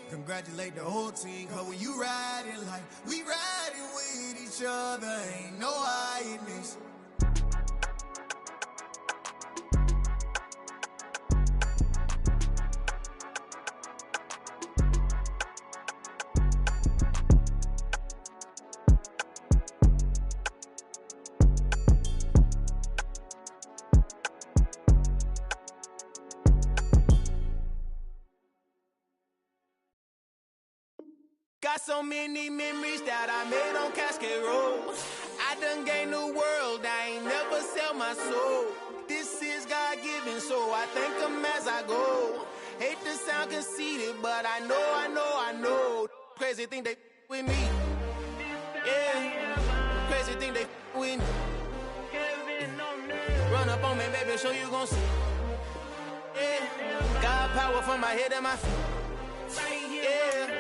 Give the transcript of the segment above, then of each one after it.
Congratulate the whole team, cause when you riding like we riding with each other, ain't no hiding this. Got so many memories that I made on Cascade Road. I done gained the world, I ain't never sell my soul. This is God-given, so I thank him as I go. Hate to sound conceited, but I know. Crazy thing they with me. Yeah, crazy thing they with me. Run up on me, baby, show you gon' see. Yeah, God power from my head and my feet. Yeah.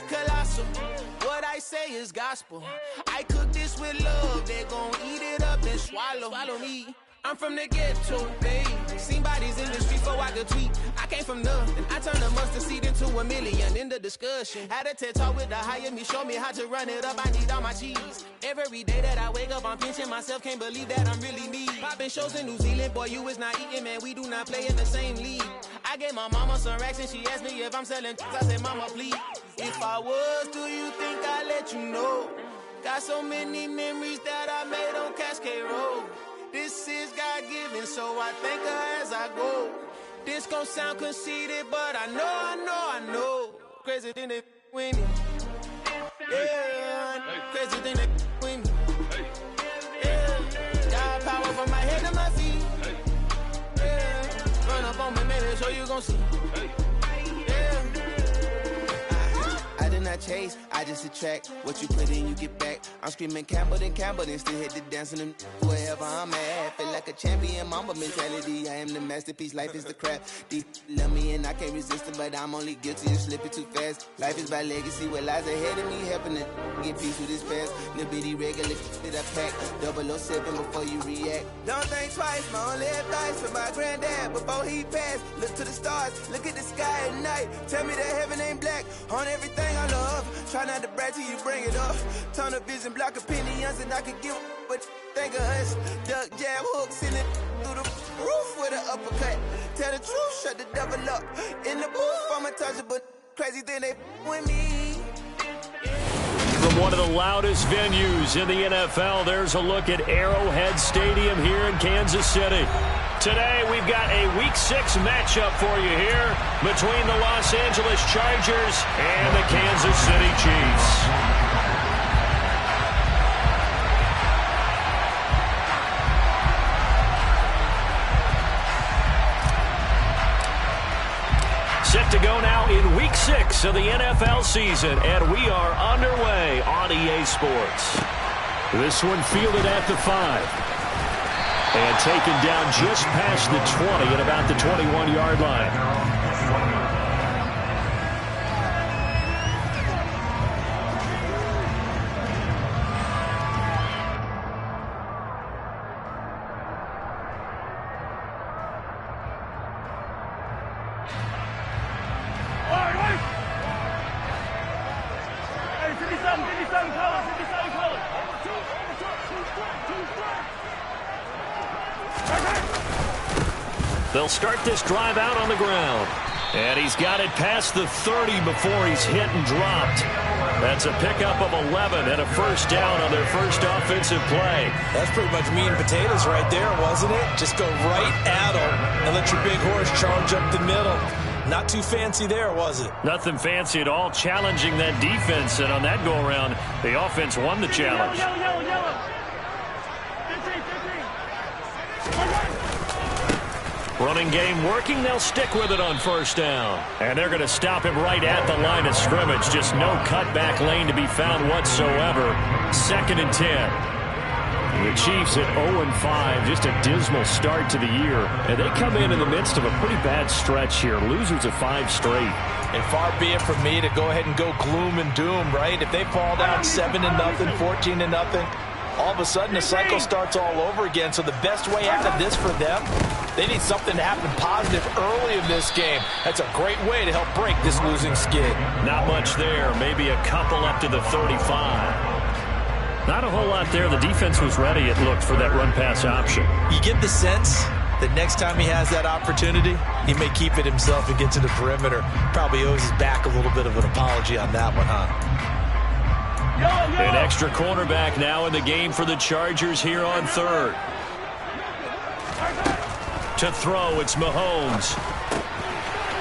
Colossal. What I say is gospel. I cook this with love. They gon' eat it up and swallow me. I'm from the ghetto, babe. Seen bodies in the street before I could tweet. I came from nothing. I turned a mustard seed into a million in the discussion. Had a TED talk with the higher me, show me how to run it up. I need all my cheese. Every day that I wake up, I'm pinching myself. Can't believe that I'm really me. Popping shows in New Zealand, boy, you is not eating, man. We do not play in the same league. I gave my mama some racks and she asked me if I'm selling. I said, mama, please. If I was, do you think I'd let you know? Got so many memories that I made on Cascade Road. This is God-given, so I thank her as I go. This gon' sound conceited, but I know. Crazy thing they with me. Yeah, crazy thing they with me. Yeah, got power from my head to my feet. Yeah, run up on me, maybe so you gon' see. I chase, I just attract what you put in, you get back. I'm screaming Campbell, then still hit the dance and wherever I'm at. Feel like a champion, mamba mentality. I am the masterpiece, life is the crap. Deep love me and I can't resist it, but I'm only guilty of slipping too fast. Life is by legacy, what lies ahead of me, helping to get peace with this past. No bitty regular that I pack, 007 before you react. Don't think twice, my only advice for my granddad before he passed. Look to the stars, look at the sky at night. Tell me that heaven ain't black on everything I love. Try not to brag till you bring it up. Tunnel vision, block opinions, and I could give what you think of us. Duck, jab, hooks in it through the roof with an uppercut. Tell the truth, shut the devil up. In the booth, I'm untouchable. Crazy thing they with me. From one of the loudest venues in the NFL, there's a look at Arrowhead Stadium here in Kansas City. Today, we've got a Week 6 matchup for you here between the Los Angeles Chargers and the Kansas City Chiefs. Set to go now in Week 6 of the NFL season, and we are underway on EA Sports. This one fielded at the 5. And taken down just past the 20 at about the 21-yard line. They'll start this drive out on the ground. And he's got it past the 30 before he's hit and dropped. That's a pickup of 11 and a first down on their first offensive play. That's pretty much meat and potatoes right there, wasn't it? Just go right at him and let your big horse charge up the middle. Not too fancy there, was it? Nothing fancy at all, challenging that defense. And on that go-around, the offense won the challenge. Running game working. They'll stick with it on first down. And they're going to stop him right at the line of scrimmage. Just no cutback lane to be found whatsoever. 2nd and 10. The Chiefs at 0-5. Just a dismal start to the year. And they come in the midst of a pretty bad stretch here. Losers of 5 straight. And far be it from me to go ahead and go gloom and doom, right? If they fall down 7-0, 14-0, all of a sudden the cycle starts all over again. So the best way out of this for them, they need something to happen positive early in this game. That's a great way to help break this losing skid. Not much there. Maybe a couple up to the 35. Not a whole lot there. The defense was ready, it looked, for that run-pass option. You get the sense that next time he has that opportunity, he may keep it himself and get to the perimeter. Probably owes his back a little bit of an apology on that one, huh? An extra cornerback now in the game for the Chargers here on third. To throw, it's Mahomes.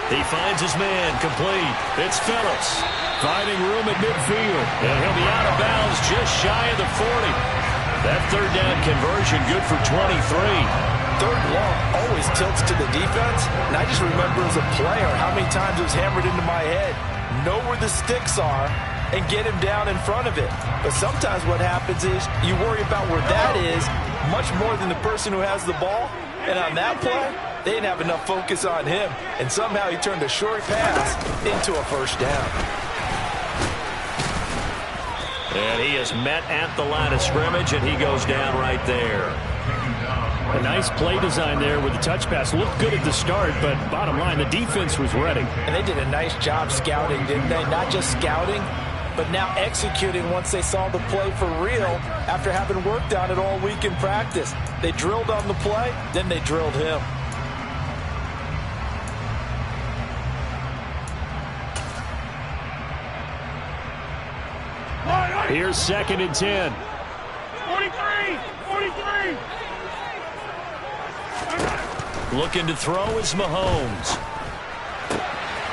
He finds his man, complete. It's Phillips, finding room at midfield. And he'll be out of bounds just shy of the 40. That third down conversion good for 23. Third and long always tilts to the defense. And I just remember as a player how many times it was hammered into my head. Know where the sticks are and get him down in front of it. But sometimes what happens is you worry about where that is much more than the person who has the ball. And on that play, they didn't have enough focus on him. And somehow he turned a short pass into a first down. And he is met at the line of scrimmage, and he goes down right there. A nice play design there with the touch pass. Looked good at the start, but bottom line, the defense was ready. And they did a nice job scouting, didn't they? Not just scouting, but now executing once they saw the play for real after having worked on it all week in practice. They drilled on the play, then they drilled him. Here's 2nd and 10. 43. Looking to throw is Mahomes.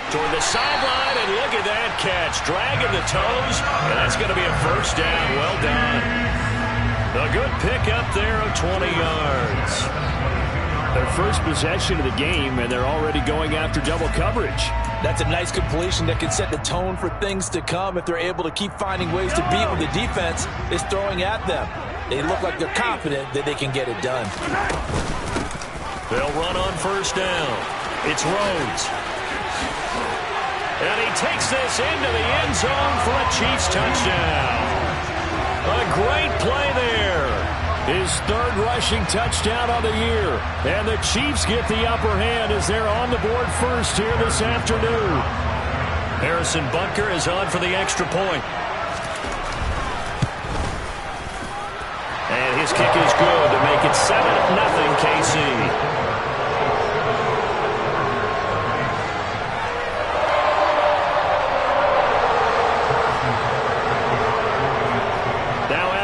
Toward the sideline, and look at that catch. Dragging the toes, and that's going to be a first down. Well done. A good pickup there of 20 yards. Their first possession of the game, and they're already going after double coverage. That's a nice completion that can set the tone for things to come if they're able to keep finding ways to beat what the defense is throwing at them. They look like they're confident that they can get it done. They'll run on first down. It's Rhodes. And he takes this into the end zone for a Chiefs touchdown. A great play there. His third rushing touchdown of the year. And the Chiefs get the upper hand as they're on the board first here this afternoon. Harrison Butker is on for the extra point. And his kick is good to make it 7-0 KC.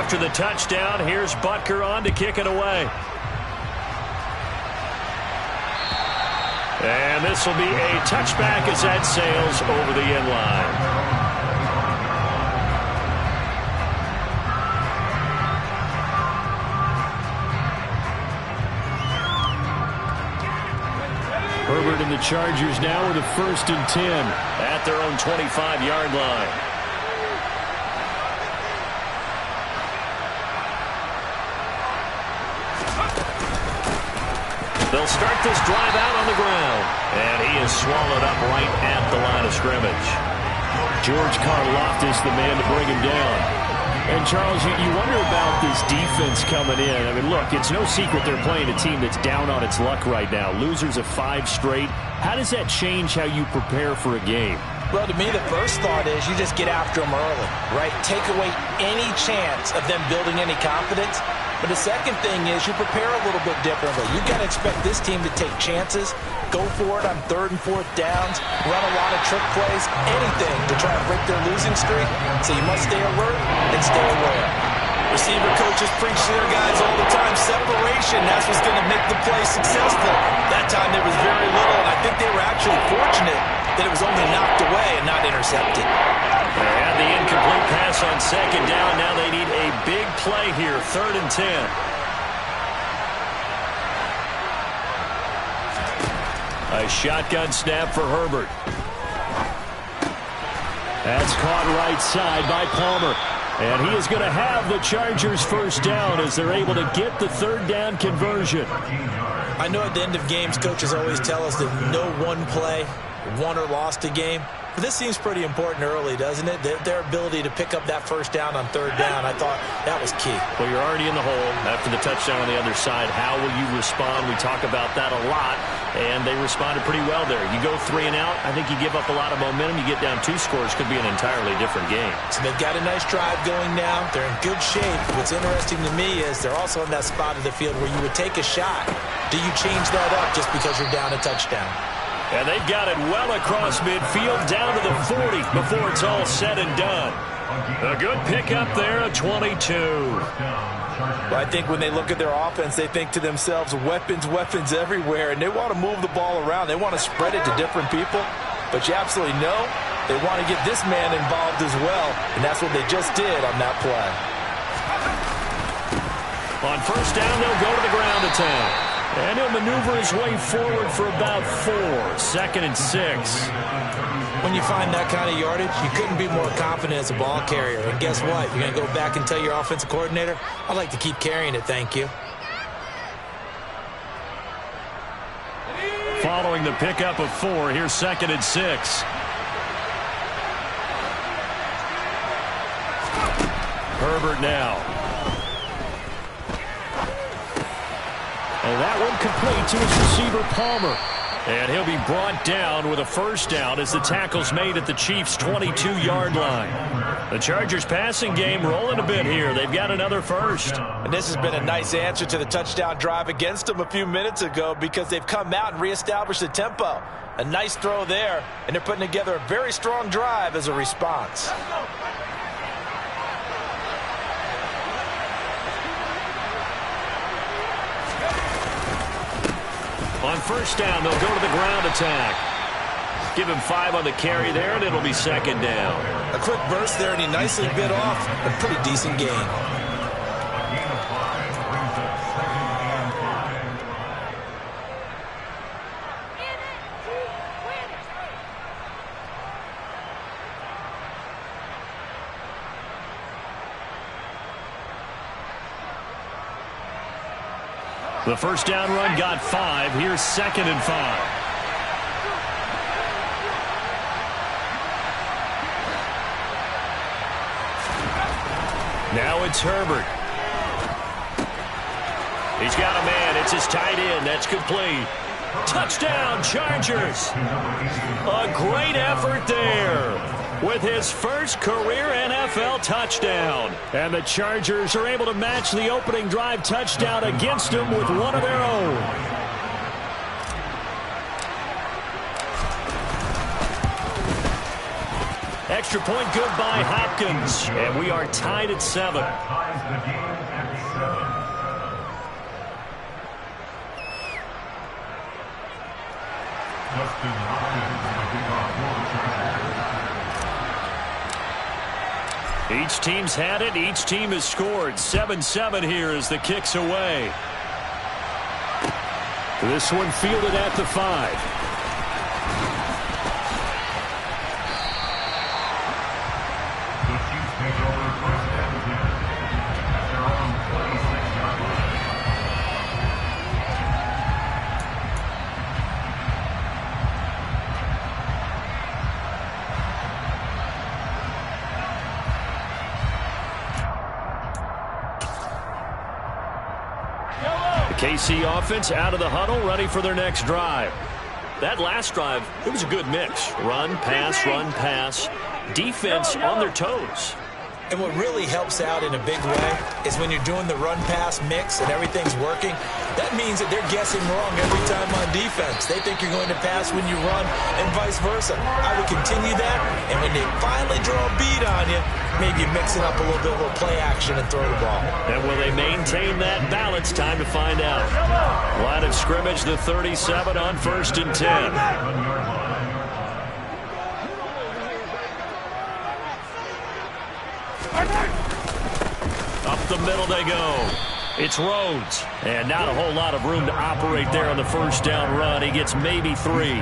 After the touchdown, here's Butker on to kick it away. And this will be a touchback as that sails over the end line. Herbert and the Chargers now with a 1st and 10 at their own 25-yard line. They'll start this drive out on the ground. And he is swallowed up right at the line of scrimmage. George Karlaftis, the man to bring him down. And, Charles, you wonder about this defense coming in. I mean, look, it's no secret they're playing a team that's down on its luck right now. Losers of 5 straight. How does that change how you prepare for a game? Well, to me, the first thought is you just get after them early, right? Take away any chance of them building any confidence. But the second thing is you prepare a little bit differently. You've got to expect this team to take chances, go for it on 3rd and 4th downs, run a lot of trick plays, anything to try to break their losing streak. So you must stay alert and stay aware. Receiver coaches preach to their guys all the time. Separation, that's what's going to make the play successful. That time there was very little, and I think they were actually fortunate that it was only knocked away and not intercepted. They had the incomplete pass on 2nd down. Now they need a big play here, 3rd and 10. A shotgun snap for Herbert. That's caught right side by Palmer. And he is going to have the Chargers 1st down as they're able to get the 3rd down conversion. I know at the end of games, coaches always tell us that no one play won or lost a game. But this seems pretty important early, doesn't it? Their ability to pick up that first down on third down, I thought that was key. Well, you're already in the hole after the touchdown on the other side. How will you respond? We talk about that a lot, and they responded pretty well there. You go 3 and out, I think you give up a lot of momentum. You get down 2 scores, could be an entirely different game. So they've got a nice drive going now. They're in good shape. What's interesting to me is they're also in that spot of the field where you would take a shot. Do you change that up just because you're down a touchdown? And they've got it well across midfield, down to the 40 before it's all said and done. A good pickup there, a 22. Well, I think when they look at their offense, they think to themselves, weapons, weapons everywhere, and they want to move the ball around. They want to spread it to different people, but you absolutely know they want to get this man involved as well, and that's what they just did on that play. On first down, they'll go to the ground attack. And he'll maneuver his way forward for about 4. 2nd and 6. When you find that kind of yardage, you couldn't be more confident as a ball carrier. And guess what? You're going to go back and tell your offensive coordinator, I'd like to keep carrying it, thank you. Following the pickup of 4, here's 2nd and 6. Herbert now. And that one complete to his receiver, Palmer. And he'll be brought down with a first down as the tackle's made at the Chiefs' 22-yard line. The Chargers' passing game rolling a bit here. They've got another first. And this has been a nice answer to the touchdown drive against them a few minutes ago because they've come out and reestablished the tempo. A nice throw there, and they're putting together a very strong drive as a response. On first down, they'll go to the ground attack. Give him 5 on the carry there, and it'll be 2nd down. A quick burst there, and he nicely bit off a pretty decent gain. The first down run got 5. Here's 2nd and 5. Now it's Herbert. He's got a man. It's his tight end. That's complete. Touchdown, Chargers. A great effort there with his first career NFL touchdown. And the Chargers are able to match the opening drive touchdown against them with one of their own. Extra point good by Hopkins. And we are tied at 7. Each team's had it. Each team has scored. 7-7 here as the kick's away. This one fielded at the 5. KC offense out of the huddle, ready for their next drive. That last drive, it was a good mix. Run, pass, defense on their toes. And what really helps out in a big way is when you're doing the run-pass mix and everything's working, that means that they're guessing wrong every time on defense. They think you're going to pass when you run and vice versa. I would continue that, and when they finally draw a beat on you, maybe mix it up a little bit with play action and throw the ball. And will they maintain that balance? Time to find out. Line of scrimmage, the 37 on 1st and 10. Up the middle they go. It's Rhodes. And not a whole lot of room to operate there on the first down run. He gets maybe 3.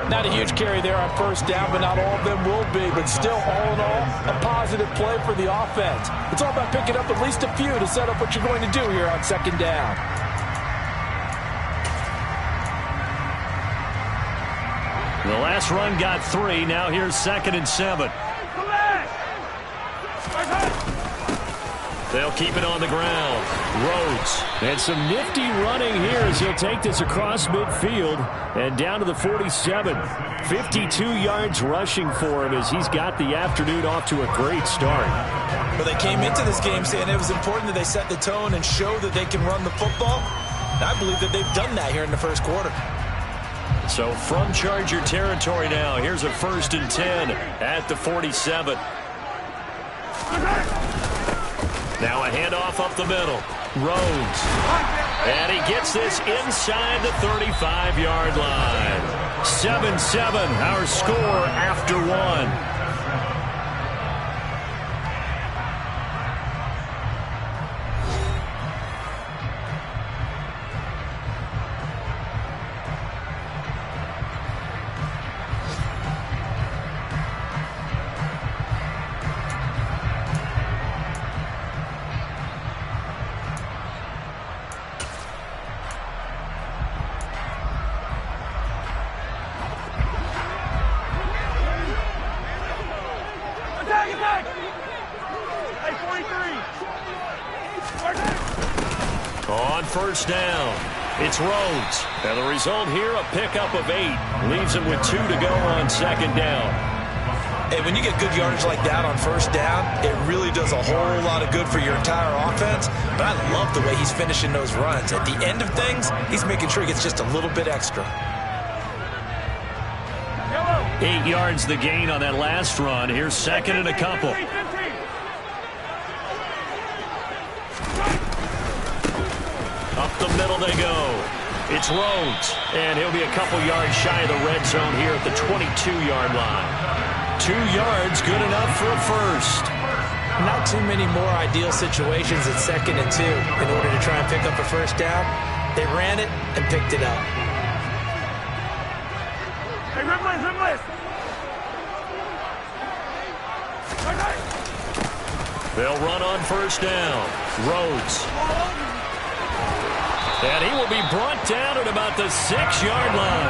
Not a huge carry there on first down, but not all of them will be. But still, all in all, a positive play for the offense. It's all about picking up at least a few to set up what you're going to do here on 2nd down. The last run got 3. Now here's 2nd and 7. They'll keep it on the ground. Rhodes. And some nifty running here as he'll take this across midfield and down to the 47. 52 yards rushing for him as he's got the afternoon off to a great start. Well, they came into this game saying it was important that they set the tone and show that they can run the football. And I believe that they've done that here in the first quarter. So from Charger territory now, here's a 1st and 10 at the 47. Now a handoff up the middle. Rhodes. And he gets this inside the 35-yard line. 7-7, our score after 1. On 1st down, it's Rhodes. And the result here, a pickup of 8. Leaves him with 2 to go on 2nd down. Hey, when you get good yardage like that on 1st down, it really does a whole lot of good for your entire offense. But I love the way he's finishing those runs. At the end of things, he's making sure he gets just a little bit extra. 8 yards the gain on that last run. Here's 2nd and a couple. Up the middle they go. It's Rhodes, and he'll be a couple yards shy of the red zone here at the 22-yard line. 2 yards, good enough for a first. Not too many more ideal situations at 2nd and 2 in order to try and pick up a 1st down. They ran it and picked it up. Hey, Rimless! They'll run on 1st down. Rhodes. And he will be brought down at about the 6-yard line.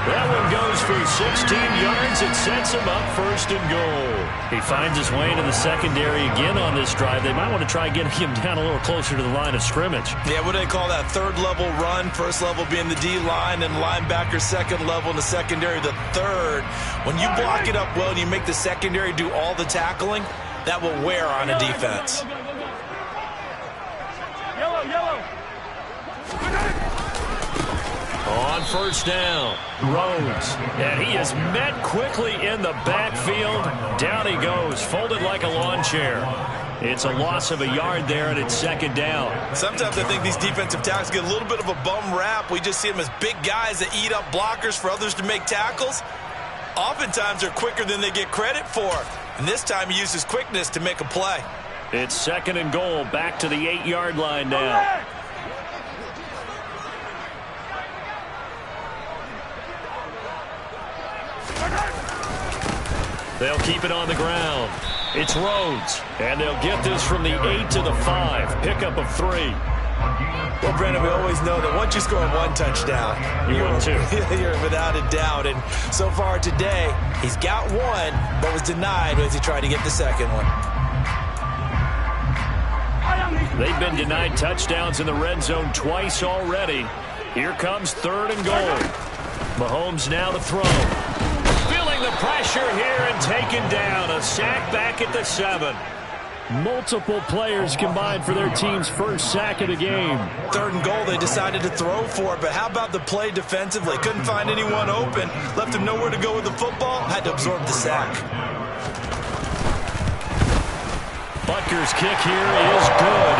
That one goes for 16 yards. It sets him up 1st and goal. He finds his way into the secondary again on this drive. They might want to try getting him down a little closer to the line of scrimmage. Yeah, what do they call that? 3rd level run. 1st level being the D-line, and linebacker 2nd level, and the secondary the 3rd. When you block it up well and you make the secondary do all the tackling, that will wear on a defense. Yellow. On 1st down, Rhodes. And he is met quickly in the backfield. Down he goes, folded like a lawn chair. It's a loss of a yard there, and it's 2nd down. Sometimes I think these defensive tackles get a little bit of a bum rap. We just see them as big guys that eat up blockers for others to make tackles. Oftentimes they're quicker than they get credit for. And this time he uses quickness to make a play. It's 2nd and goal, back to the 8-yard line now. They'll keep it on the ground. It's Rhodes, and they'll get this from the 8 to the 5. Pickup of 3. Well, Brandon, we always know that once you score 1 touchdown, you win 2. You're without a doubt. And so far today, he's got 1, but was denied as he tried to get the 2nd one. They've been denied touchdowns in the red zone twice already. Here comes 3rd and goal. Mahomes now to throw. Feeling the pressure here and taken down. A sack back at the 7. Multiple players combined for their team's first sack of the game. 3rd and goal, they decided to throw for it, but how about the play defensively? Couldn't find anyone open, left him nowhere to go with the football, had to absorb the sack. Butker's kick here is good.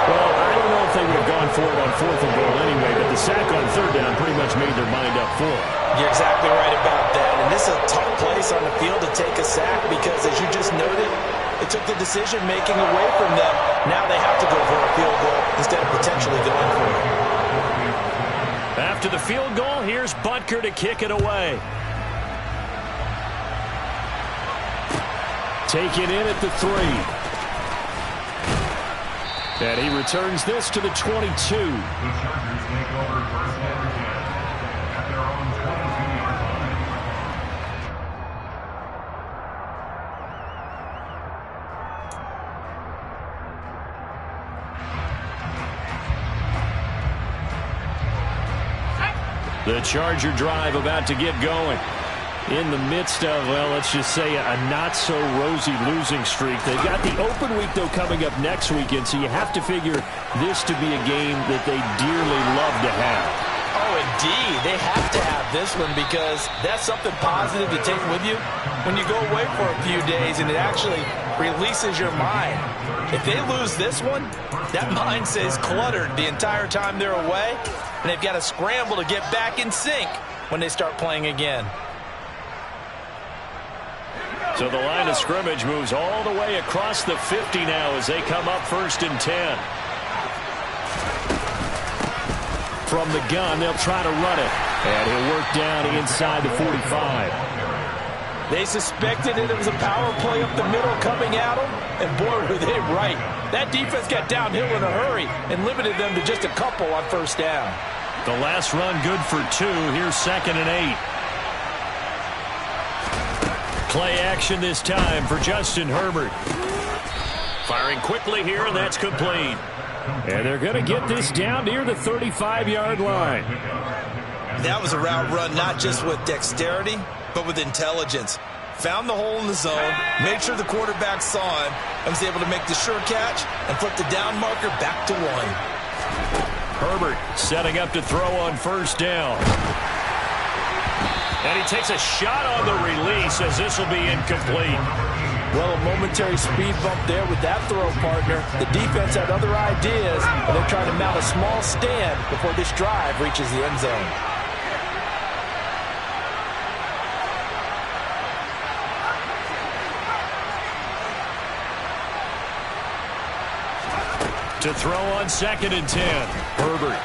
Well, I don't know if they would have gone for it on 4th and goal anyway, but the sack on 3rd down pretty much made their mind up for it. You're exactly right about that, and this is a tough place on the field to take a sack because, as you just noted, it took the decision-making away from them. Now they have to go for a field goal instead of potentially going for it. After the field goal, here's Butker to kick it away. Taken in at the 3. And he returns this to the 22. The Chargers take over 1st and 10 at their own 22-yard line. The Charger drive about to get going. In the midst of, well, let's just say a not-so-rosy losing streak. They've got the open week, though, coming up next weekend, so you have to figure this to be a game that they dearly love to have. Oh, indeed. They have to have this one because that's something positive to take with you when you go away for a few days, and it actually releases your mind. If they lose this one, that mind stays cluttered the entire time they're away, and they've got to scramble to get back in sync when they start playing again. So the line of scrimmage moves all the way across the 50 now as they come up 1st and 10. From the gun, they'll try to run it. And he'll work down inside the 45. They suspected that it was a power play up the middle coming at them, and boy, were they right. That defense got downhill in a hurry and limited them to just a couple on 1st down. The last run good for 2. Here's 2nd and 8. Play action this time for Justin Herbert. Firing quickly here, and that's complete. And they're going to get this down near the 35-yard line. That was a route run not just with dexterity, but with intelligence. Found the hole in the zone, made sure the quarterback saw him, and was able to make the sure catch and flip the down marker back to 1. Herbert setting up to throw on 1st down. And he takes a shot on the release as this will be incomplete. Well, a momentary speed bump there with that throw, partner. The defense had other ideas, and they're trying to mount a small stand before this drive reaches the end zone. To throw on 2nd and 10. Herbert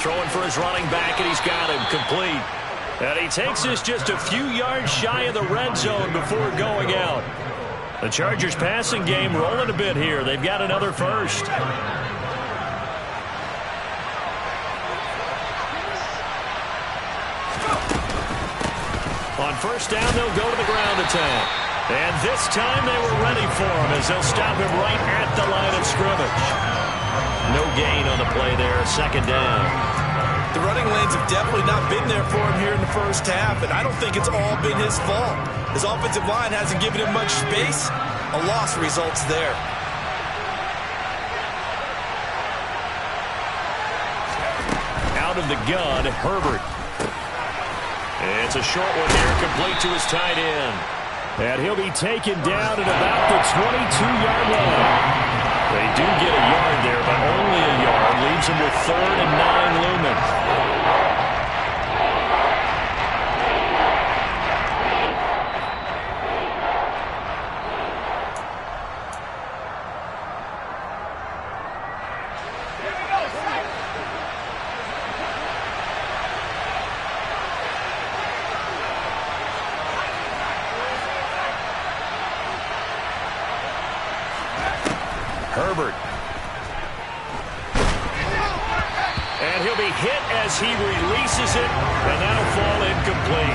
throwing for his running back, and he's got him complete. And he takes this just a few yards shy of the red zone before going out. The Chargers passing game rolling a bit here. They've got another first. On 1st down, they'll go to the ground attack. And this time they were ready for him as they'll stop him right at the line of scrimmage. No gain on the play there, 2nd down. The running lanes have definitely not been there for him here in the 1st half, and I don't think it's all been his fault. His offensive line hasn't given him much space. A loss results there. Out of the gun, Herbert. It's a short one here, complete to his tight end. And he'll be taken down at about the 22-yard line. They do get a yard there, but only a yard. Leaves them with 3rd and 9 looming. Herbert. And he'll be hit as he releases it, and that'll fall incomplete.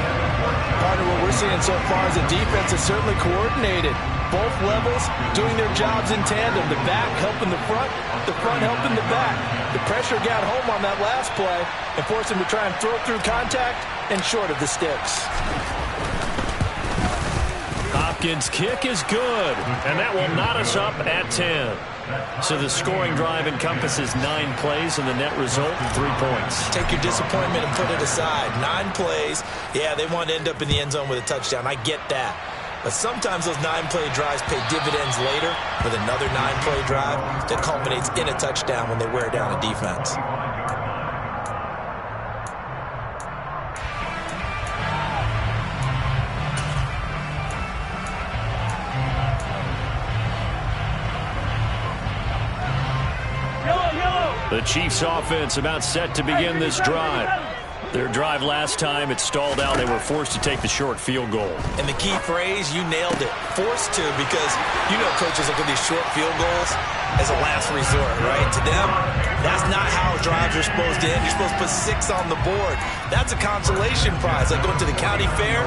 Partner, what we're seeing so far is the defense is certainly coordinated. Both levels doing their jobs in tandem. The back helping the front helping the back. The pressure got home on that last play and forced him to try and throw through contact and short of the sticks. Hopkins' kick is good, and that will knot us up at 10. So the scoring drive encompasses 9 plays, and the net result, 3 points. Take your disappointment and put it aside. 9 plays. Yeah, they want to end up in the end zone with a touchdown. I get that. But sometimes those 9-play drives pay dividends later with another 9-play drive that culminates in a touchdown when they wear down a defense. The Chiefs offense about set to begin this drive. Their drive last time, it stalled out. They were forced to take the short field goal. And the key phrase, you nailed it. Forced to, because you know coaches look at these short field goals as a last resort, right? To them, that's not how drives are supposed to end. You're supposed to put 6 on the board. That's a consolation prize. Like going to the county fair,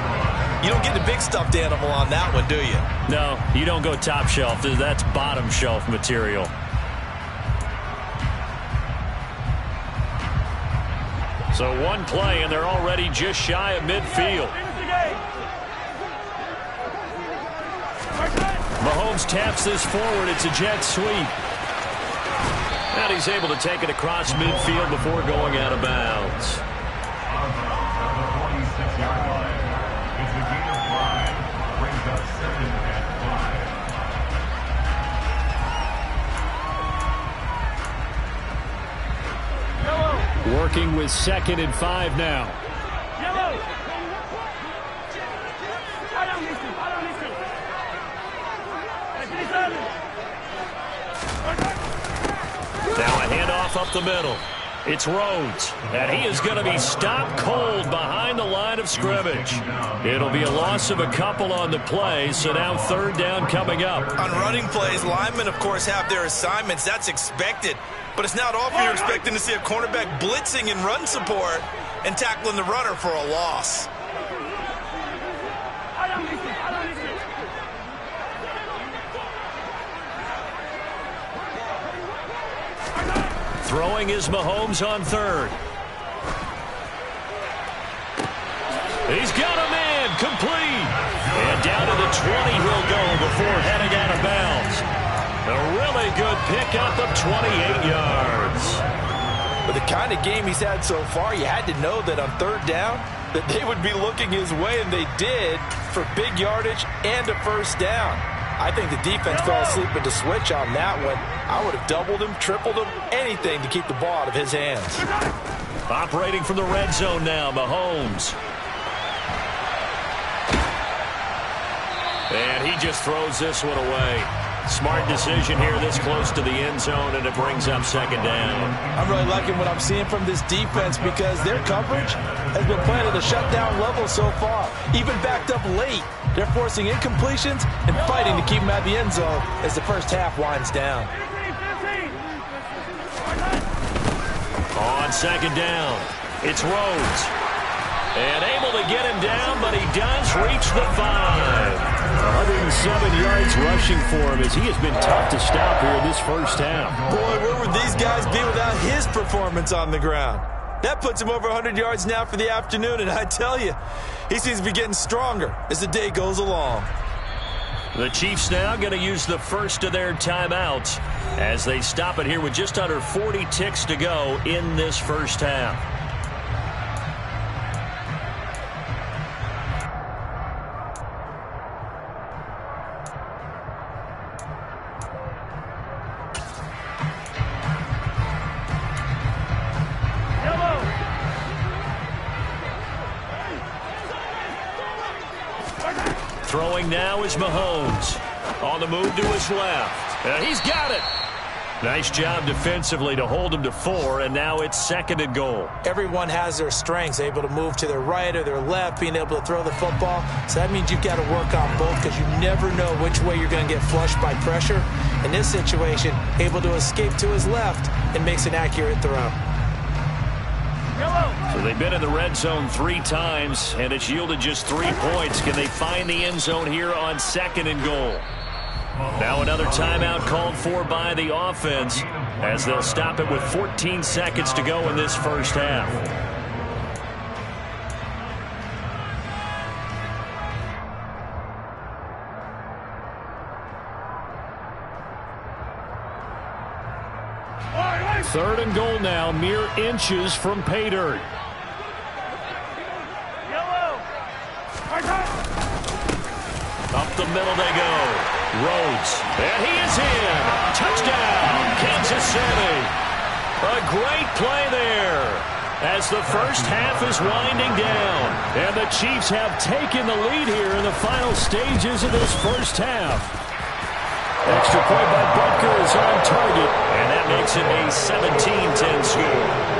you don't get the big stuffed animal on that one, do you? No, you don't go top shelf. That's bottom shelf material. So one play, and they're already just shy of midfield. Mahomes taps this forward. It's a jet sweep. And he's able to take it across midfield before going out of bounds. Working with 2nd and 5 now. Now a handoff up the middle. It's Rhodes, and he is going to be stopped cold behind the line of scrimmage. It'll be a loss of a couple on the play, so now 3rd down coming up. On running plays, linemen, of course, have their assignments. That's expected. But it's not often you're expecting to see a cornerback blitzing in run support and tackling the runner for a loss. Throwing is Mahomes on 3rd. He's got a man complete. And down to the 20 he'll go before heading out of bounds. A really good pickup of 28 yards. With the kind of game he's had so far, you had to know that on 3rd down that they would be looking his way, and they did, for big yardage and a 1st down. I think the defense fell asleep at the switch on that one. I would have doubled him, tripled him, anything to keep the ball out of his hands. Operating from the red zone now, Mahomes. And he just throws this one away. Smart decision here this close to the end zone, and it brings up 2nd down. I'm really liking what I'm seeing from this defense because their coverage has been playing at a shutdown level so far. Even backed up late, they're forcing incompletions and fighting to keep them at the end zone as the first half winds down. On 2nd down, it's Rhodes. And able to get him down, but he does reach the 5. 107 yards rushing for him as he has been tough to stop here in this first half. Boy, where would these guys be without his performance on the ground? That puts him over 100 yards now for the afternoon, and I tell you, he seems to be getting stronger as the day goes along. The Chiefs now going to use the first of their timeouts as they stop it here with just under 40 ticks to go in this first half. Throwing now is Mahomes. On the move to his left. And he's got it. Nice job defensively to hold him to 4, and now it's 2nd and goal. Everyone has their strengths, able to move to their right or their left, being able to throw the football. So that means you've got to work on both because you never know which way you're going to get flushed by pressure. In this situation, able to escape to his left and makes an accurate throw. So they've been in the red zone 3 times, and it's yielded just 3 points. Can they find the end zone here on 2nd and goal? Now another timeout called for by the offense as they'll stop it with 14 seconds to go in this first half. Third and goal now, mere inches from pay dirt. Up the middle they go. Rhodes, and he is in. Touchdown, Kansas City. A great play there as the first half is winding down. And the Chiefs have taken the lead here in the final stages of this first half. Extra point by Butker is on target, and that makes it a 17-10 score.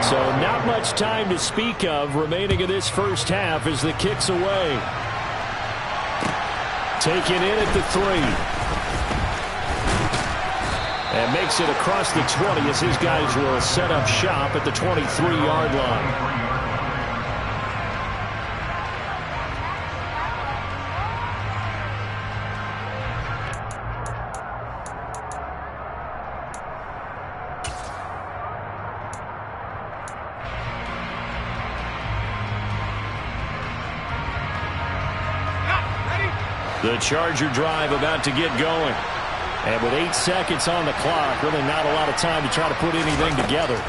So not much time to speak of remaining in this first half as the kick's away. Taken in at the 3. And makes it across the 20 as his guys will set up shop at the 23-yard line. The Charger drive about to get going. And with 8 seconds on the clock, really not a lot of time to try to put anything together.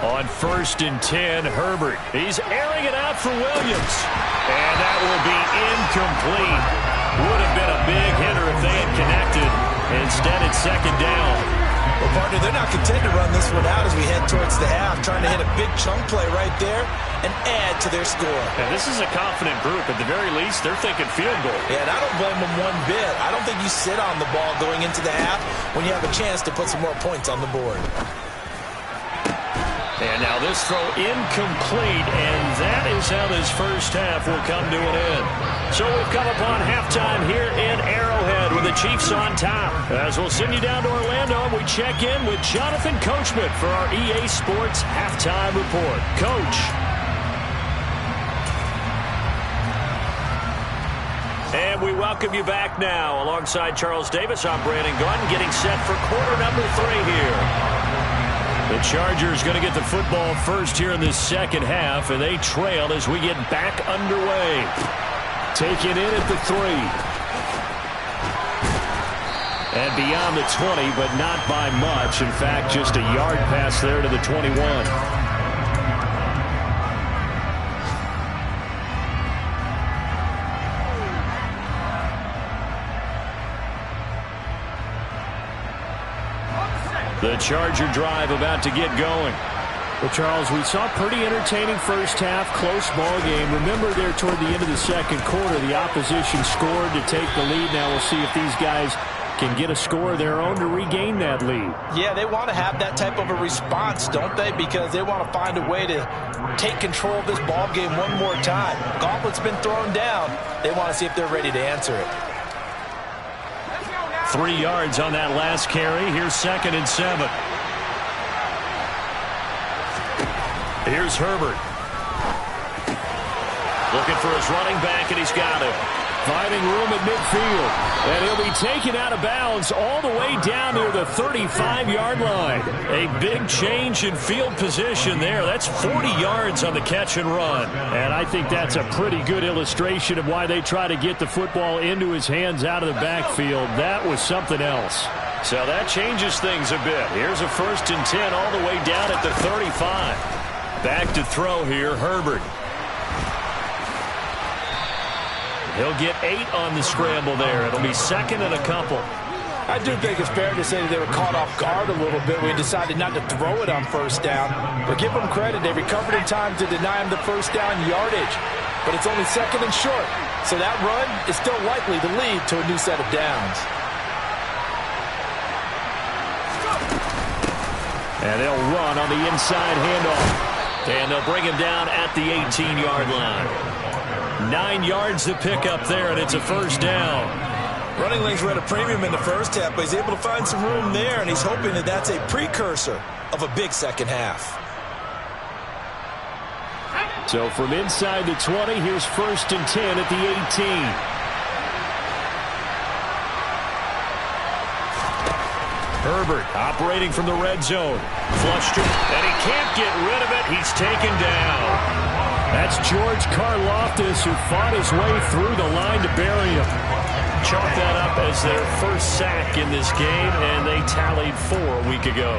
On 1st and 10, Herbert. He's airing it out for Williams. And that will be incomplete. Would have been a big hitter if they had connected. Instead, it's 2nd down. Well, partner, they're not content to run this one out as we head towards the half, trying to hit a big chunk play right there and add to their score. And this is a confident group. At the very least, they're thinking field goal. Yeah, and I don't blame them one bit. I don't think you sit on the ball going into the half when you have a chance to put some more points on the board. And now this throw incomplete, and that is how this first half will come to an end. So we've come upon halftime here in Arrowhead with the Chiefs on top. As we'll send you down to Orlando, and we check in with Jonathan Coachman for our EA Sports Halftime Report. Coach. And we welcome you back now. Alongside Charles Davis, I'm Brandon Gunn, getting set for quarter number 3 here. The Chargers going to get the football first here in this second half, and they trail as we get back underway. Taken in at the 3. And beyond the 20, but not by much. In fact, just a yard pass there to the 21. The Charger drive about to get going. Well, Charles, we saw a pretty entertaining first half, close ball game. Remember there toward the end of the second quarter, the opposition scored to take the lead. Now we'll see if these guys can get a score of their own to regain that lead. Yeah, they want to have that type of a response, don't they? Because they want to find a way to take control of this ball game one more time. Gauntlet's been thrown down. They want to see if they're ready to answer it. 3 yards on that last carry. Here's 2nd and 7. Here's Herbert. Looking for his running back, and he's got it. Finding room at midfield. And he'll be taken out of bounds all the way down near the 35-yard line. A big change in field position there. That's 40 yards on the catch and run. And I think that's a pretty good illustration of why they try to get the football into his hands out of the backfield. That was something else. So that changes things a bit. Here's a 1st and 10 all the way down at the 35. Back to throw here, Herbert. He'll get 8 on the scramble there. It'll be 2nd and a couple. I do think it's fair to say that they were caught off guard a little bit. We decided not to throw it on 1st down. But give them credit. They recovered in time to deny him the 1st down yardage. But it's only 2nd and short. So that run is still likely to lead to a new set of downs. And they'll run on the inside handoff. And they'll bring him down at the 18-yard line. 9 yards to pick up there, and it's a 1st down. Running lanes were at a premium in the first half, but he's able to find some room there, and he's hoping that that's a precursor of a big second half. So from inside the 20, here's 1st and 10 at the 18. Herbert operating from the red zone. Flushed it, and he can't get rid of it. He's taken down. That's George Karlaftis, who fought his way through the line to bury him. Chalk that up as their first sack in this game, and they tallied 4 a week ago.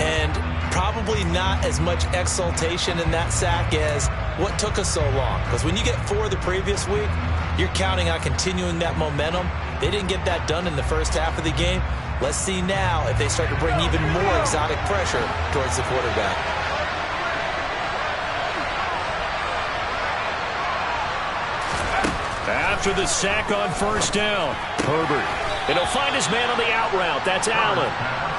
And probably not as much exultation in that sack as what took us so long. Because when you get 4 the previous week, you're counting on continuing that momentum. They didn't get that done in the first half of the game. Let's see now if they start to bring even more exotic pressure towards the quarterback. After the sack on 1st down, Herbert. And he'll find his man on the out route. That's Allen.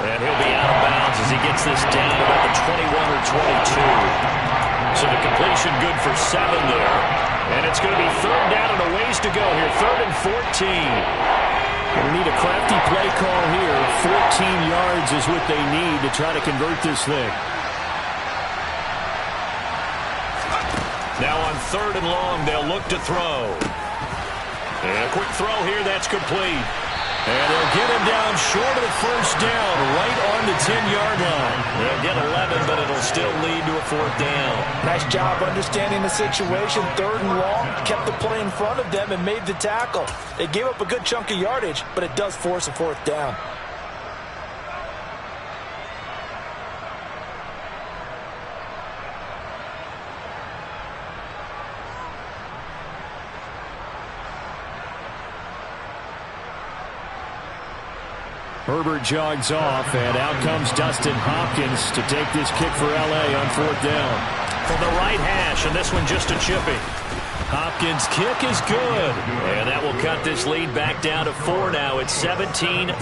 And he'll be out of bounds as he gets this down about the 21 or 22. So the completion good for 7 there. And it's going to be 3rd down and a ways to go here. 3rd and 14. They need a crafty play call here. 14 yards is what they need to try to convert this thing. Now on 3rd and long, they'll look to throw. And a quick throw here, that's complete. And they'll get him down short of the first down, right on the 10-yard line. They'll get 11, but it'll still lead to a 4th down. Nice job understanding the situation. 3rd and long, kept the play in front of them and made the tackle. They gave up a good chunk of yardage, but it does force a 4th down. Herbert jogs off, and out comes Dustin Hopkins to take this kick for L.A. on 4th down. From the right hash, and this one just a chippy. Hopkins' kick is good, and that will cut this lead back down to 4 now. It's 17-13.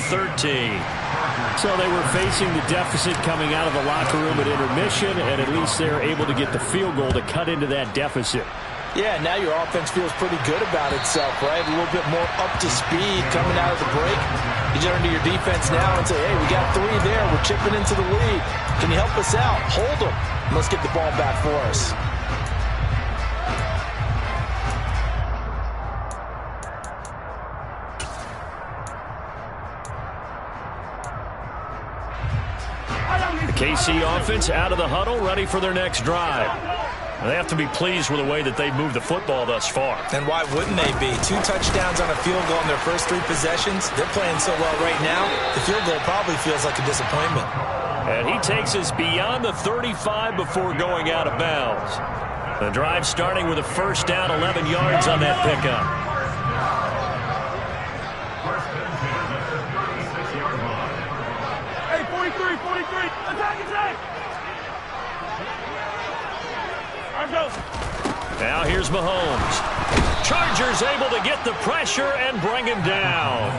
So they were facing the deficit coming out of the locker room at intermission, and at least they're able to get the field goal to cut into that deficit. Yeah, now your offense feels pretty good about itself, right? A little bit more up to speed coming out of the break. You turn to your defense now and say, hey, we got 3 there. We're chipping into the lead. Can you help us out? Hold them. Let's get the ball back for us. The KC offense out of the huddle, ready for their next drive. They have to be pleased with the way that they've moved the football thus far. And why wouldn't they be? 2 touchdowns on a field goal in their first 3 possessions. They're playing so well right now, the field goal probably feels like a disappointment. And he takes us beyond the 35 before going out of bounds. The drive starting with a 1st down, 11 yards on that pickup. Hey, 43, attack! Now here's Mahomes. Chargers able to get the pressure and bring him down.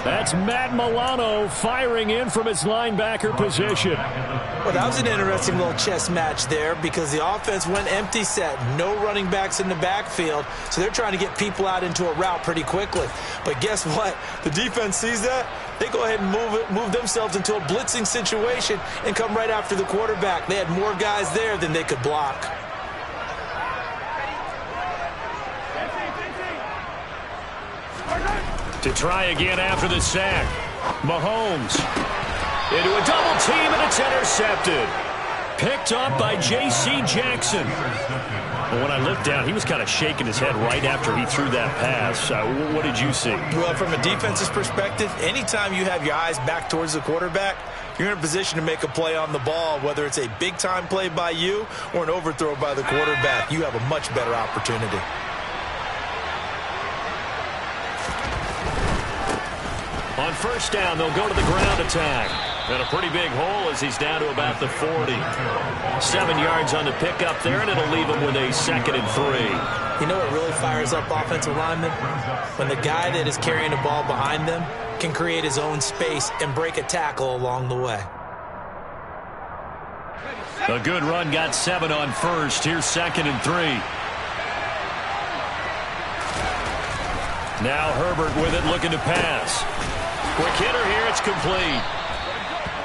That's Matt Milano firing in from his linebacker position. Well, that was an interesting little chess match there because the offense went empty set. No running backs in the backfield, so they're trying to get people out into a route pretty quickly. But guess what? The defense sees that. They go ahead and move themselves into a blitzing situation and come right after the quarterback. They had more guys there than they could block. To try again after the sack. Mahomes into a double team, and it's intercepted. Picked up by J.C. Jackson. Well, when I looked down, he was kind of shaking his head right after he threw that pass. What did you see? Well, from a defense's perspective, anytime you have your eyes back towards the quarterback, you're in a position to make a play on the ball, whether it's a big-time play by you or an overthrow by the quarterback. You have a much better opportunity. On 1st down, they'll go to the ground attack. And a pretty big hole as he's down to about the 40. 7 yards on the pickup there, and it'll leave him with a 2nd and 3. You know what really fires up offensive linemen? When the guy that is carrying the ball behind them can create his own space and break a tackle along the way. A good run got 7 on 1st. Here's 2nd and 3. Now Herbert with it, looking to pass. Quick hitter here, it's complete.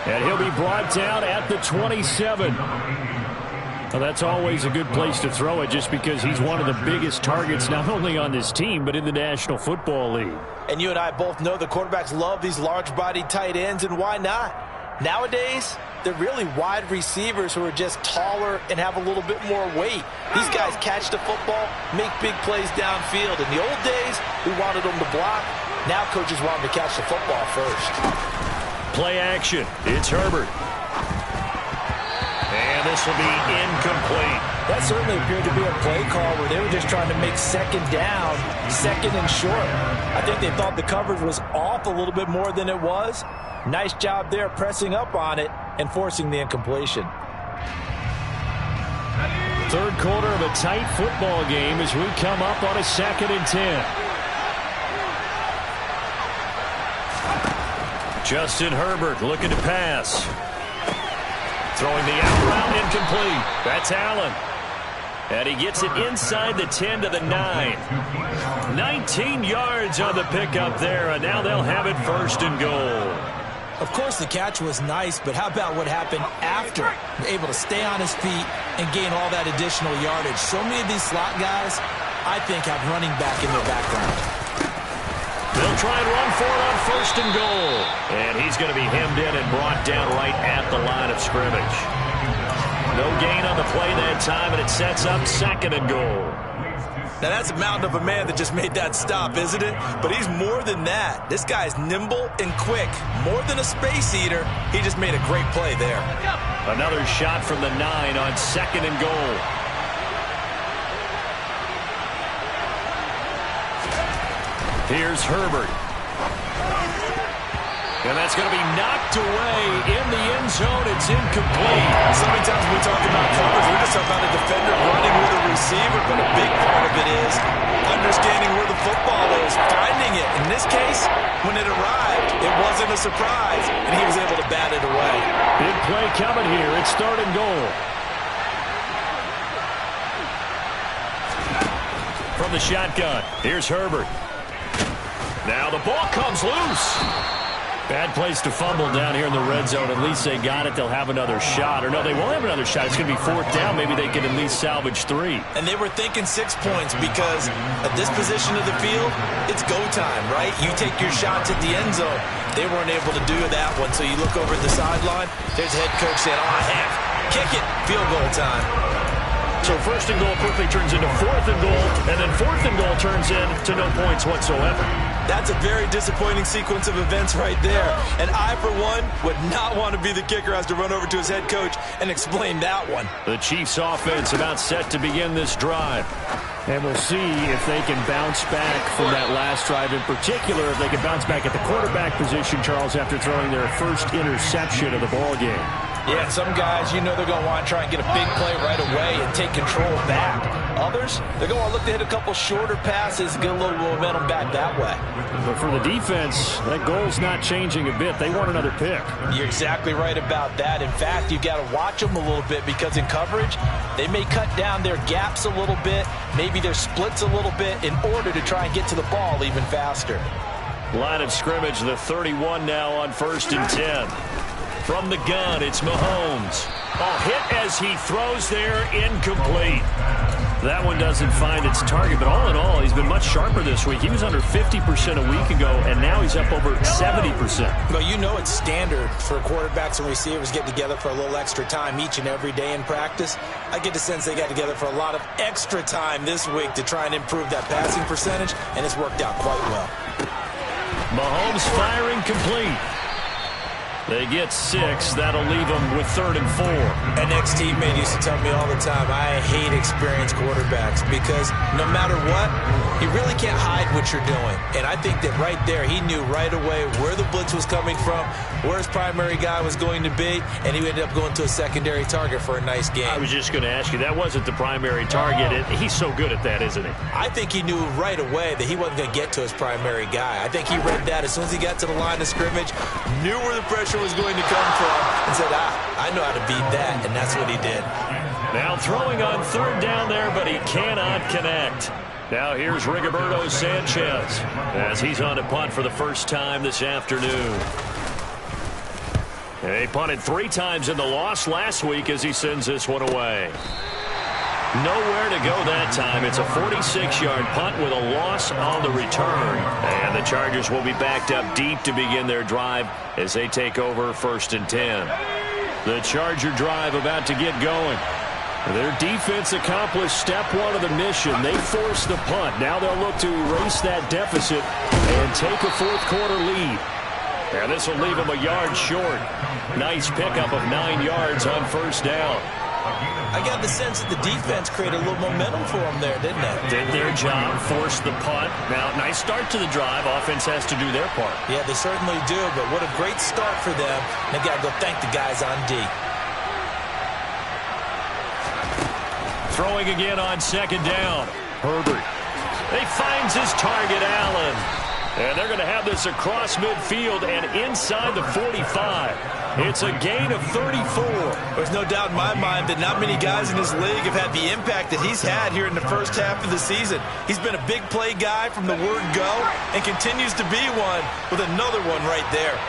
And he'll be brought down at the 27. Well, that's always a good place to throw it just because he's one of the biggest targets not only on this team but in the National Football League. And you and I both know the quarterbacks love these large-bodied tight ends, and why not? Nowadays, they're really wide receivers who are just taller and have a little bit more weight. These guys catch the football, make big plays downfield. In the old days, we wanted them to block. Now coaches want them to catch the football first. Play action. It's Herbert. And this will be incomplete. That certainly appeared to be a play call where they were just trying to make 2nd down, 2nd and short. I think they thought the coverage was off a little bit more than it was. Nice job there pressing up on it and forcing the incompletion. 3rd quarter of a tight football game as we come up on a 2nd and 10. Justin Herbert looking to pass. Throwing the out route incomplete. That's Allen. And he gets it inside the 10 to the 9. 19 yards on the pickup there, and now they'll have it first and goal. Of course, the catch was nice, but how about what happened after? Able to stay on his feet and gain all that additional yardage. So many of these slot guys, I think, have running back in their background. They'll try and run for it on first and goal. And he's going to be hemmed in and brought down right at the line of scrimmage. No gain on the play that time, and it sets up second and goal. Now, that's a mountain of a man that just made that stop, isn't it? But he's more than that. This guy's nimble and quick. More than a space eater, he just made a great play there. Another shot from the 9 on second and goal. Here's Herbert. And that's going to be knocked away in the end zone. It's incomplete. So many times when we talk about coverage, we're just talking about a defender running with a receiver, but a big part of it is understanding where the football is, finding it. In this case, when it arrived, it wasn't a surprise, and he was able to bat it away. Big play coming here. It's third and goal. From the shotgun, here's Herbert. Now the ball comes loose. Bad place to fumble down here in the red zone. At least they got it. They'll have another shot. Or no, they won't have another shot. It's going to be fourth down. Maybe they can at least salvage 3. And they were thinking 6 points because at this position of the field, it's go time, right? You take your shots at the end zone. They weren't able to do that one. So you look over at the sideline. There's the head coach saying, oh, heck, kick it. Field goal time. So first and goal quickly turns into fourth and goal, and then fourth and goal turns into no points whatsoever. That's a very disappointing sequence of events right there. And I, for one, would not want to be the kicker who has to run over to his head coach and explain that one. The Chiefs offense about set to begin this drive. And we'll see if they can bounce back from that last drive. In particular, if they can bounce back at the quarterback position, Charles, after throwing their first interception of the ballgame. Yeah, some guys, you know they're going to want to try and get a big play right away and take control back. Others, they're going to look to hit a couple shorter passes and get a little momentum back that way. But for the defense, that goal's not changing a bit. They want another pick. You're exactly right about that. In fact, you've got to watch them a little bit because in coverage, they may cut down their gaps a little bit, maybe their splits a little bit in order to try and get to the ball even faster. Line of scrimmage, the 31 now on first and 10. From the gun, it's Mahomes. A hit as he throws there, incomplete. That one doesn't find its target, but all in all, he's been much sharper this week. He was under 50% a week ago, and now he's up over 70%. Well, you know it's standard for quarterbacks and receivers get together for a little extra time each and every day in practice. I get the sense they got together for a lot of extra time this week to try and improve that passing percentage, and it's worked out quite well. Mahomes firing complete. They get 6. That'll leave them with 3rd and 4. An ex-teammate used to tell me all the time, I hate experienced quarterbacks because no matter what, you really can't hide what you're doing. And I think that right there, he knew right away where the blitz was coming from, where his primary guy was going to be, and he ended up going to a secondary target for a nice game. I was just going to ask you, that wasn't the primary target. He's so good at that, isn't he? I think he knew right away that he wasn't going to get to his primary guy. I think he read that as soon as he got to the line of scrimmage, knew where the pressure was going to come from, and said, I know how to beat that, and that's what he did. Now throwing on 3rd down there, but he cannot connect. Now here's Rigoberto Sanchez as he's on a punt for the first time this afternoon. He punted 3 times in the loss last week as he sends this one away. Nowhere to go that time. It's a 46-yard punt with a loss on the return. And the Chargers will be backed up deep to begin their drive as they take over 1st and 10. The Charger drive about to get going. Their defense accomplished step 1 of the mission. They forced the punt. Now they'll look to erase that deficit and take a 4th quarter lead. And this will leave them a yard short. Nice pickup of 9 yards on 1st down. I got the sense that the defense created a little momentum for them there, didn't it? Did their job, forced the punt. Now, nice start to the drive. Offense has to do their part. Yeah, they certainly do, but what a great start for them. They got to go thank the guys on D. Throwing again on 2nd down. Herbert. He finds his target, Allen. And they're going to have this across midfield and inside the 45. It's a gain of 34. There's no doubt in my mind that not many guys in this league have had the impact that he's had here in the first half of the season. He's been a big play guy from the word go and continues to be one with another one right there.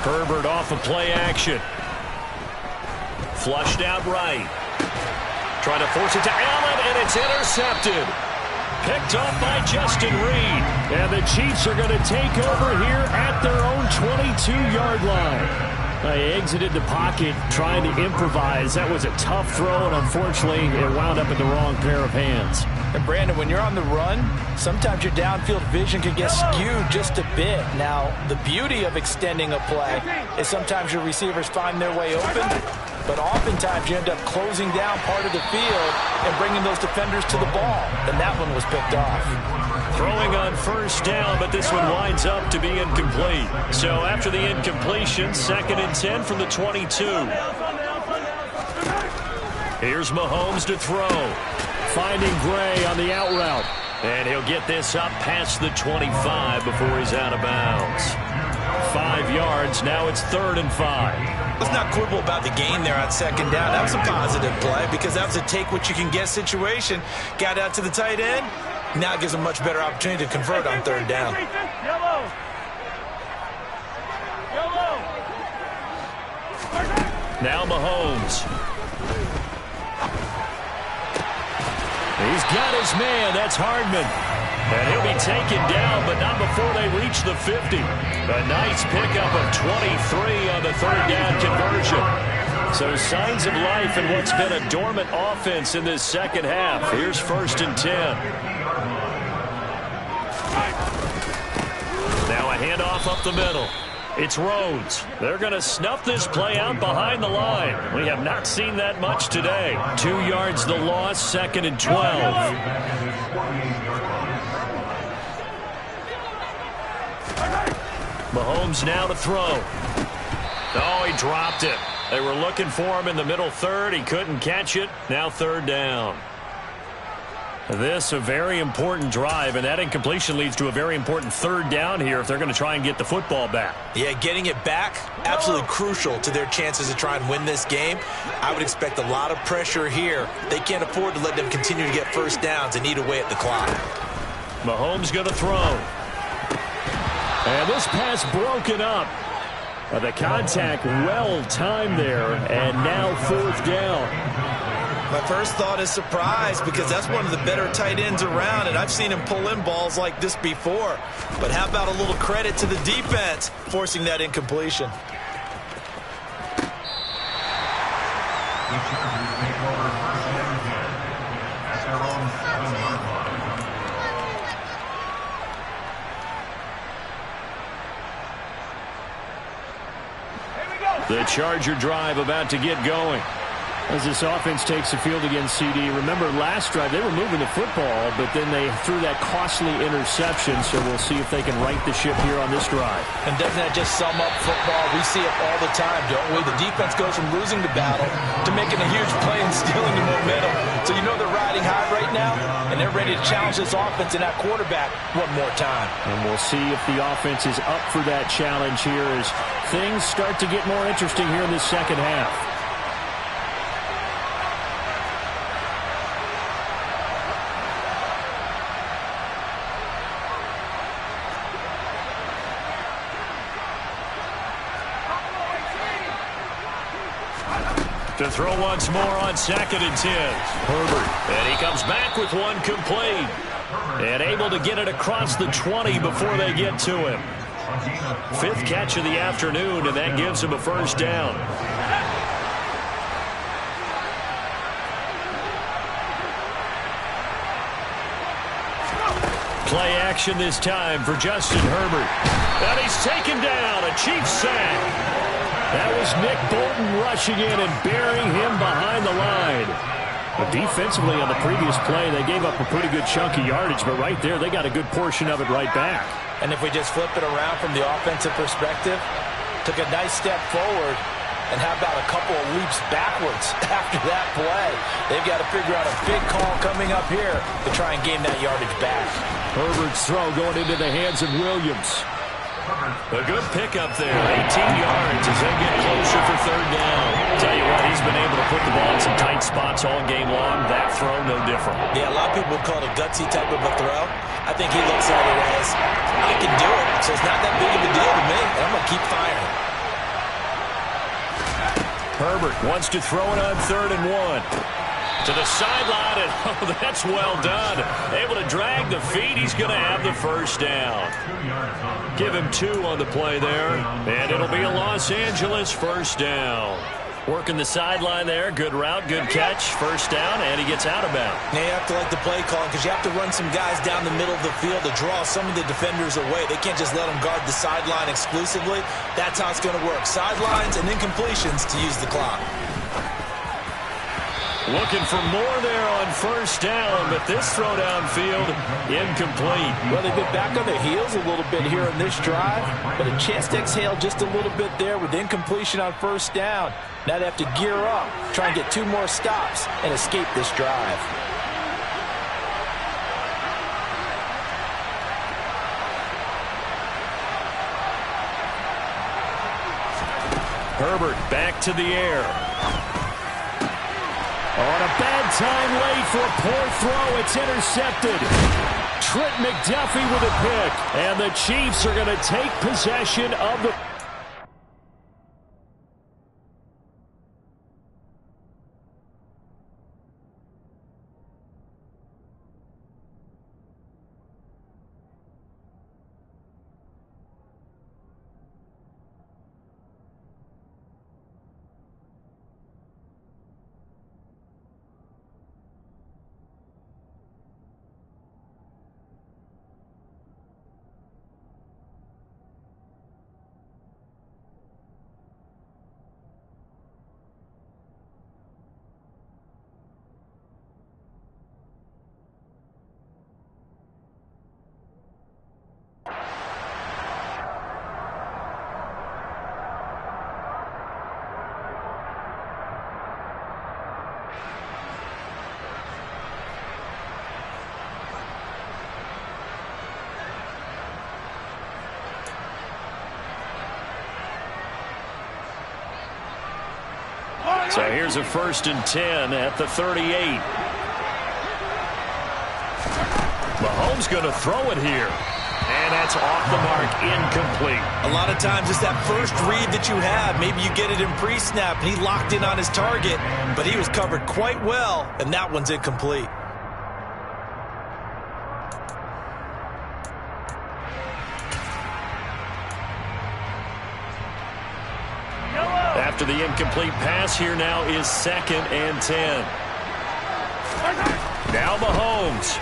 Herbert off of play action. Flushed out right. Trying to force it to Allen, and it's intercepted. Picked off by Justin Reed. And the Chiefs are going to take over here at their own 22-yard line. They exited the pocket trying to improvise. That was a tough throw, and unfortunately, it wound up in the wrong pair of hands. And Brandon, when you're on the run, sometimes your downfield vision can get skewed just a bit. Now, the beauty of extending a play is sometimes your receivers find their way open, but oftentimes you end up closing down part of the field and bringing those defenders to the ball. And that one was picked off. Throwing on first down, but this one winds up to be incomplete. So after the incompletion, 2nd and 10 from the 22. Here's Mahomes to throw. Finding Gray on the out route. And he'll get this up past the 25 before he's out of bounds. 5 yards. Now it's 3rd and 5. Let's not quibble about the gain there on 2nd down. That was a positive play because that was a take-what-you-can-get situation. Got out to the tight end. Now it gives him much better opportunity to convert on 3rd down. Now Mahomes. He's got his man. That's Hardman. And he'll be taken down, but not before they reach the 50. A nice pickup of 23 on the 3rd down conversion. So signs of life in what's been a dormant offense in this 2nd half. Here's 1st and 10. Now a handoff up the middle. It's Rhodes. They're going to snuff this play out behind the line. We have not seen that much today. 2 yards the loss, 2nd and 12. Mahomes now to throw. Oh, he dropped it. They were looking for him in the middle 3rd. He couldn't catch it. Now 3rd down. This a very important drive, and that incompletion leads to a very important 3rd down here if they're going to try and get the football back. Yeah, getting it back, absolutely crucial to their chances to try and win this game. I would expect a lot of pressure here. They can't afford to let them continue to get first downs and eat away at the clock. Mahomes going to throw. And this pass broken up. The contact well timed there, and now 4th down. My first thought is surprise because that's one of the better tight ends around, and I've seen him pull in balls like this before. But how about a little credit to the defense forcing that incompletion? The Charger drive about to get going. As this offense takes the field against CD. Remember, last drive, they were moving the football, but then they threw that costly interception, so we'll see if they can right the ship here on this drive. And doesn't that just sum up football? We see it all the time, don't we? The defense goes from losing the battle to making a huge play and stealing the momentum. So you know they're riding high right now, and they're ready to challenge this offense and that quarterback one more time. And we'll see if the offense is up for that challenge here as things start to get more interesting here in this 2nd half. To throw once more on 2nd and 10. Herbert. And he comes back with one complete. And able to get it across the 20 before they get to him. 5th catch of the afternoon, and that gives him a 1st down. Play action this time for Justin Herbert. And he's taken down. A Chiefs sack. That was Nick Bolton rushing in and burying him behind the line. But defensively on the previous play, they gave up a pretty good chunk of yardage, but right there, they got a good portion of it right back. And if we just flip it around from the offensive perspective, took a nice step forward And how about a couple of leaps backwards after that play? They've got to figure out a big call coming up here to try and gain that yardage back. Herbert's throw going into the hands of Williams. A good pickup there, 18 yards as they get closer for third down. Tell you what, he's been able to put the ball in some tight spots all game long. That throw, no different. Yeah, a lot of people would call it a gutsy type of a throw. I think he looks at it as, I can do it, so it's not that big of a deal to me, and I'm going to keep firing. Herbert wants to throw it on 3rd and 1. To the sideline, and oh, that's well done. Able to drag the feet. He's going to have the first down. Give him 2 on the play there, and it'll be a Los Angeles first down. Working the sideline there. Good route, good catch. First down, and he gets out of bounds. Now you have to like the play call because you have to run some guys down the middle of the field to draw some of the defenders away. They can't just let them guard the sideline exclusively. That's how it's going to work. Sidelines and incompletions to use the clock. Looking for more there on first down, but this throw downfield incomplete. Well, they've been back on their heels a little bit here in this drive, but a chance to exhale just a little bit there with incompletion on first down. Now they have to gear up, try and get 2 more stops, and escape this drive. Herbert back to the air. On a bad time late for a poor throw. It's intercepted. Trent McDuffie with a pick. And the Chiefs are going to take possession of the... So here's a 1st and 10 at the 38. Mahomes going to throw it here. And that's off the mark, incomplete. A lot of times it's that first read that you have. Maybe you get it in pre-snap, and he locked in on his target, but he was covered quite well, and that one's incomplete. After the incomplete pass, here now is 2nd and 10. Now Mahomes.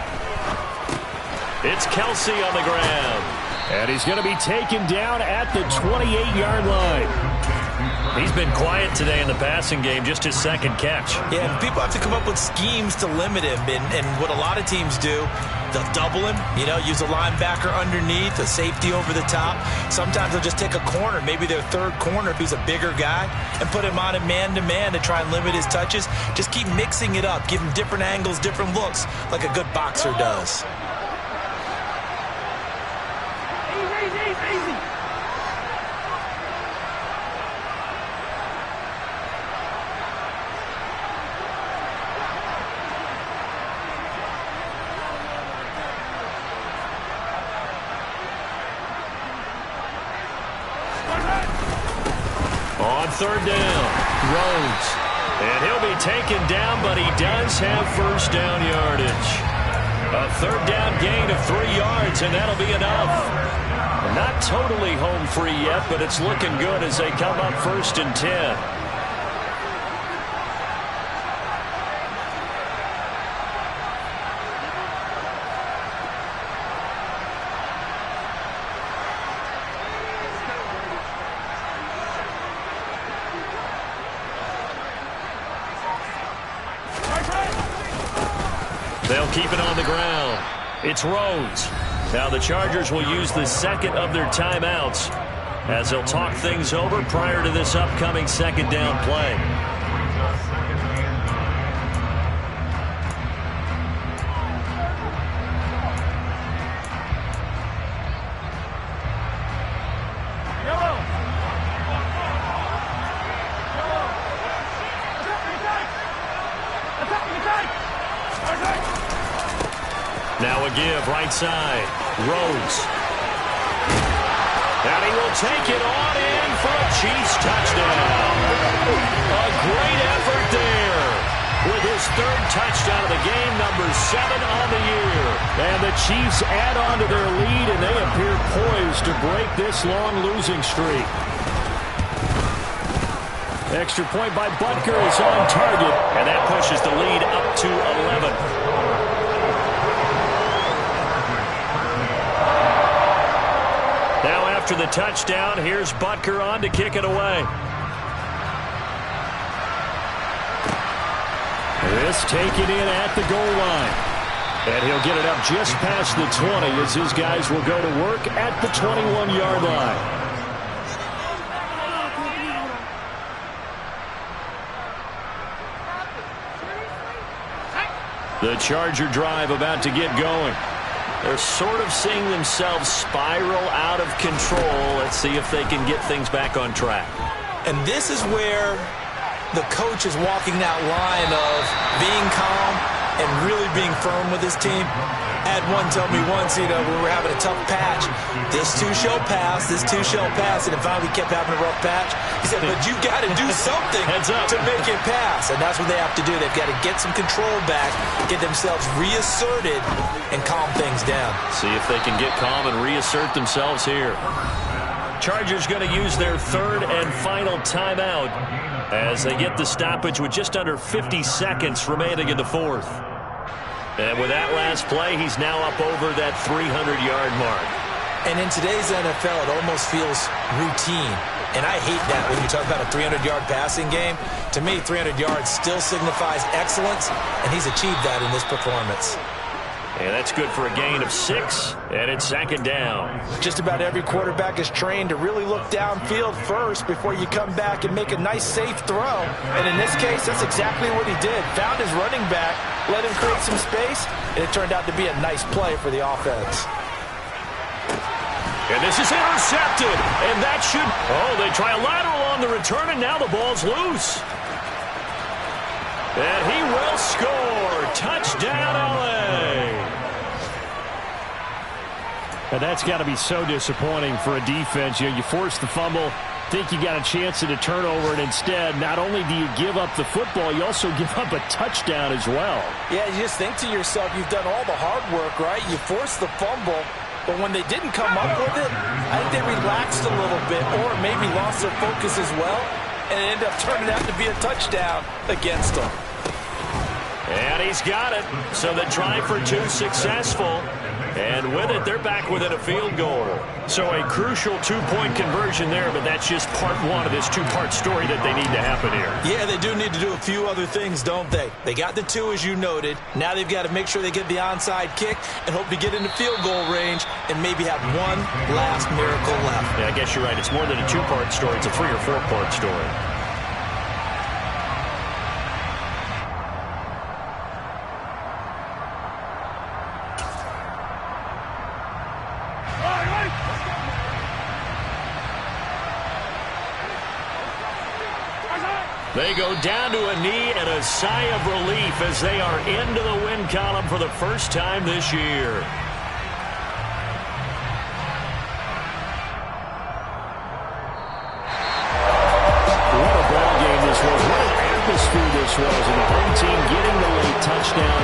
It's Kelsey on the ground. And he's going to be taken down at the 28-yard line. He's been quiet today in the passing game, just his 2nd catch. Yeah, people have to come up with schemes to limit him. And what a lot of teams do, they'll double him, use a linebacker underneath, a safety over the top. Sometimes they'll just take a corner, maybe their 3rd corner if he's a bigger guy, and put him on a man-to-man to try and limit his touches. Just keep mixing it up, give him different angles, different looks, like a good boxer does. Easy. On 3rd down, Rhodes. And he'll be taken down, but he does have first down yardage. A 3rd down gain of 3 yards, and that'll be enough. Not totally home free yet, but it's looking good as they come up 1st and 10. They'll keep it on the ground. It's Rhodes. Now the Chargers will use the 2nd of their timeouts as they'll talk things over prior to this upcoming second down play. Now a give, right side. Rhodes. And he will take it on in for a Chiefs touchdown. A great effort there with his third touchdown of the game, number 7 on the year. And the Chiefs add on to their lead, and they appear poised to break this long losing streak. Extra point by Butker is on target, and that pushes the lead up to 11. Now after the touchdown, here's Butker on to kick it away. This taken in at the goal line. And he'll get it up just past the 20 as his guys will go to work at the 21-yard line. The Charger drive about to get going. They're sort of seeing themselves spiral out of control. Let's see if they can get things back on track. And this is where the coach is walking that line of being calm and really being firm with his team. I had one tell me once, when we were having a tough patch, this too shall pass, this too shall pass, and finally we kept having a rough patch. He said, but you've got to do something to make it pass, and that's what they have to do. They've got to get some control back, get themselves reasserted, and calm things down. See if they can get calm and reassert themselves here. Chargers going to use their third and final timeout as they get the stoppage with just under 50 seconds remaining in the fourth. And with that last play, he's now up over that 300-yard mark. And in today's NFL, it almost feels routine. And I hate that when you talk about a 300-yard passing game. To me, 300 yards still signifies excellence, and he's achieved that in this performance. And that's good for a gain of 6, and it's second down. Just about every quarterback is trained to really look downfield first before you come back and make a nice, safe throw. And in this case, that's exactly what he did. Found his running back, let him create some space, and it turned out to be a nice play for the offense. And this is intercepted, and that should... Oh, they try a lateral on the return, and now the ball's loose. And he will score. Touchdown, L.A. And that's got to be so disappointing for a defense. You force the fumble, think you got a chance at a turnover, and instead, not only do you give up the football, you also give up a touchdown as well. Yeah, you just think to yourself, you've done all the hard work, right? You forced the fumble, but when they didn't come up with it, I think they relaxed a little bit or maybe lost their focus as well, and it ended up turning out to be a touchdown against them. And he's got it. So the try for 2 successful. And with it, they're back within a field goal. So a crucial 2-point conversion there, but that's just part one of this 2-part story that they need to happen here. Yeah, they do need to do a few other things, don't they? They got the 2, as you noted. Now they've got to make sure they get the onside kick and hope to get into field goal range and maybe have one last miracle left. Yeah, I guess you're right. It's more than a 2-part story. It's a 3- or 4-part story. They go down to a knee and a sigh of relief as they are into the win column for the first time this year. What a ball game this was. What an atmosphere this was. And the home team getting the late touchdown,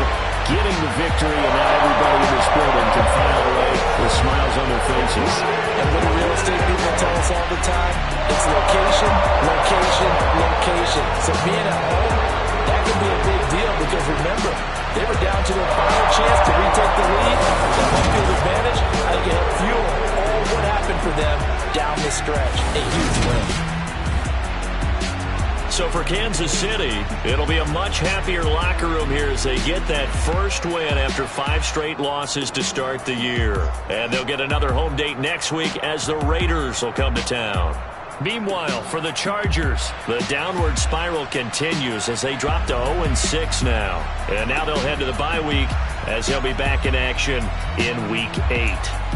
getting the victory, and now everybody in this building can file away with smiles on their faces. And what do real estate people tell us all the time? It's location, location, location. So being at home, that can be a big deal because remember, they were down to their final chance to retake the lead. That home field advantage, I think it helped fuel all what happened for them down the stretch. A huge win. So for Kansas City, it'll be a much happier locker room here as they get that first win after 5 straight losses to start the year. And they'll get another home date next week as the Raiders will come to town. Meanwhile, for the Chargers, the downward spiral continues as they drop to 0-6 now. And now they'll head to the bye week as they'll be back in action in Week 8.